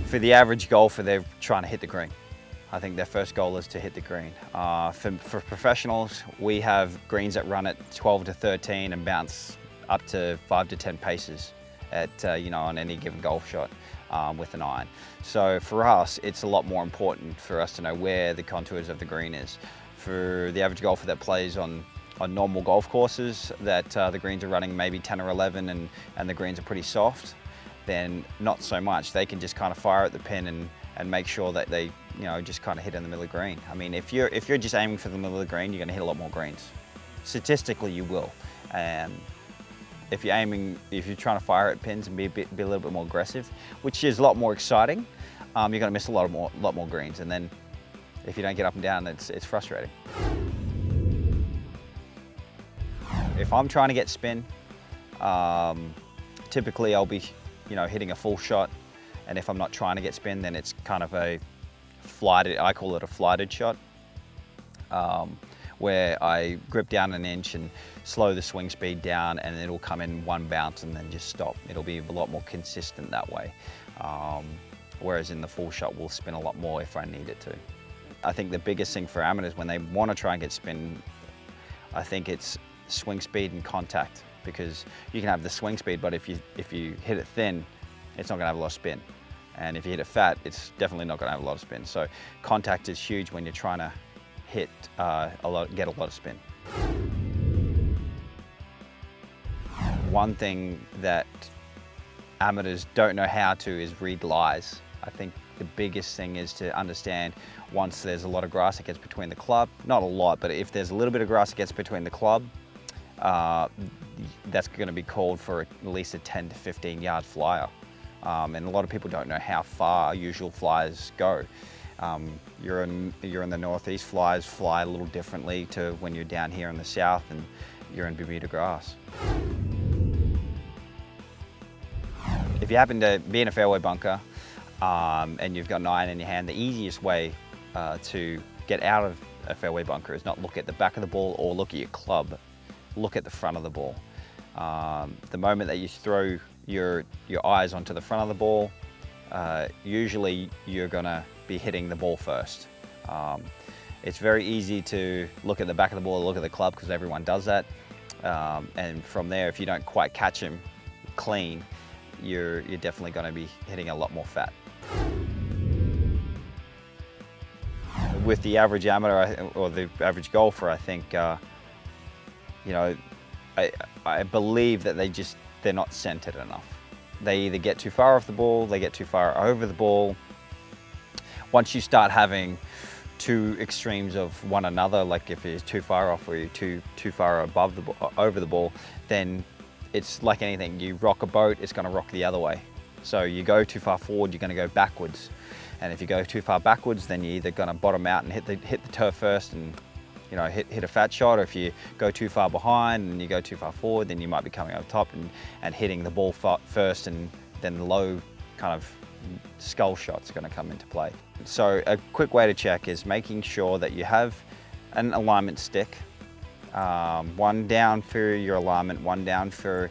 For the average golfer, they're trying to hit the green. I think their first goal is to hit the green. For professionals, we have greens that run at 12 to 13 and bounce up to 5 to 10 paces at, on any given golf shot with an iron. So for us, it's a lot more important for us to know where the contours of the green is. For the average golfer that plays on normal golf courses that the greens are running maybe 10 or 11 and the greens are pretty soft, then not so much. They can just kind of fire at the pin and make sure that they just kind of hit in the middle of the green. I mean, if you're just aiming for the middle of the green, you're going to hit a lot more greens. Statistically, you will. And if you're trying to fire at pins and be a little bit more aggressive, which is a lot more exciting, you're going to miss a lot more greens. And then if you don't get up and down, it's frustrating. If I'm trying to get spin, typically I'll be hitting a full shot, and if I'm not trying to get spin, then it's kind of a flighted, I call it a flighted shot, where I grip down an inch and slow the swing speed down, and it'll come in one bounce and then just stop. It'll be a lot more consistent that way. Whereas in the full shot, we'll spin a lot more if I need it to. I think the biggest thing for amateurs when they want to try and get spin, I think it's swing speed and contact, because you can have the swing speed, but if you hit it thin, it's not going to have a lot of spin. And if you hit it fat, it's definitely not going to have a lot of spin. So contact is huge when you're trying to hit get a lot of spin. One thing that amateurs don't know how to is read lies. I think the biggest thing is to understand once there's a lot of grass that gets between the club, not a lot, but if there's a little bit of grass that gets between the club, that's going to be called for at least a 10 to 15 yard flyer. And a lot of people don't know how far usual flyers go. You're in the northeast, flyers fly a little differently to when you're down here in the south and you're in Bermuda grass. If you happen to be in a fairway bunker and you've got an iron in your hand, the easiest way to get out of a fairway bunker is not look at the back of the ball or look at your club. Look at the front of the ball. The moment that you throw your eyes onto the front of the ball, usually you're gonna be hitting the ball first. It's very easy to look at the back of the ball or look at the club because everyone does that. And from there, if you don't quite catch him clean, you're definitely gonna be hitting a lot more fat. With the average amateur or the average golfer, I think I believe that they're not centered enough. They either get too far off the ball, they get too far over the ball. Once you start having two extremes of one another, like if it's too far off or you're too far above over the ball, then it's like anything. You rock a boat, it's going to rock the other way. So you go too far forward, you're going to go backwards. And if you go too far backwards, then you're either going to bottom out and hit the turf first and hit a fat shot, or if you go too far behind and you go too far forward, then you might be coming over top and hitting the ball first, and then the low kind of skull shot's going to come into play. So a quick way to check is making sure that you have an alignment stick, one down for your alignment, one down for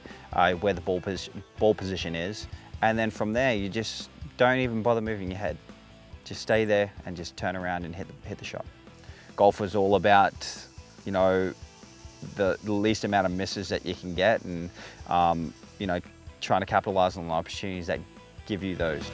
where the ball position is, and then from there you just don't even bother moving your head. Just stay there and just turn around and hit the shot. Golf is all about, the least amount of misses that you can get, and trying to capitalize on the opportunities that give you those.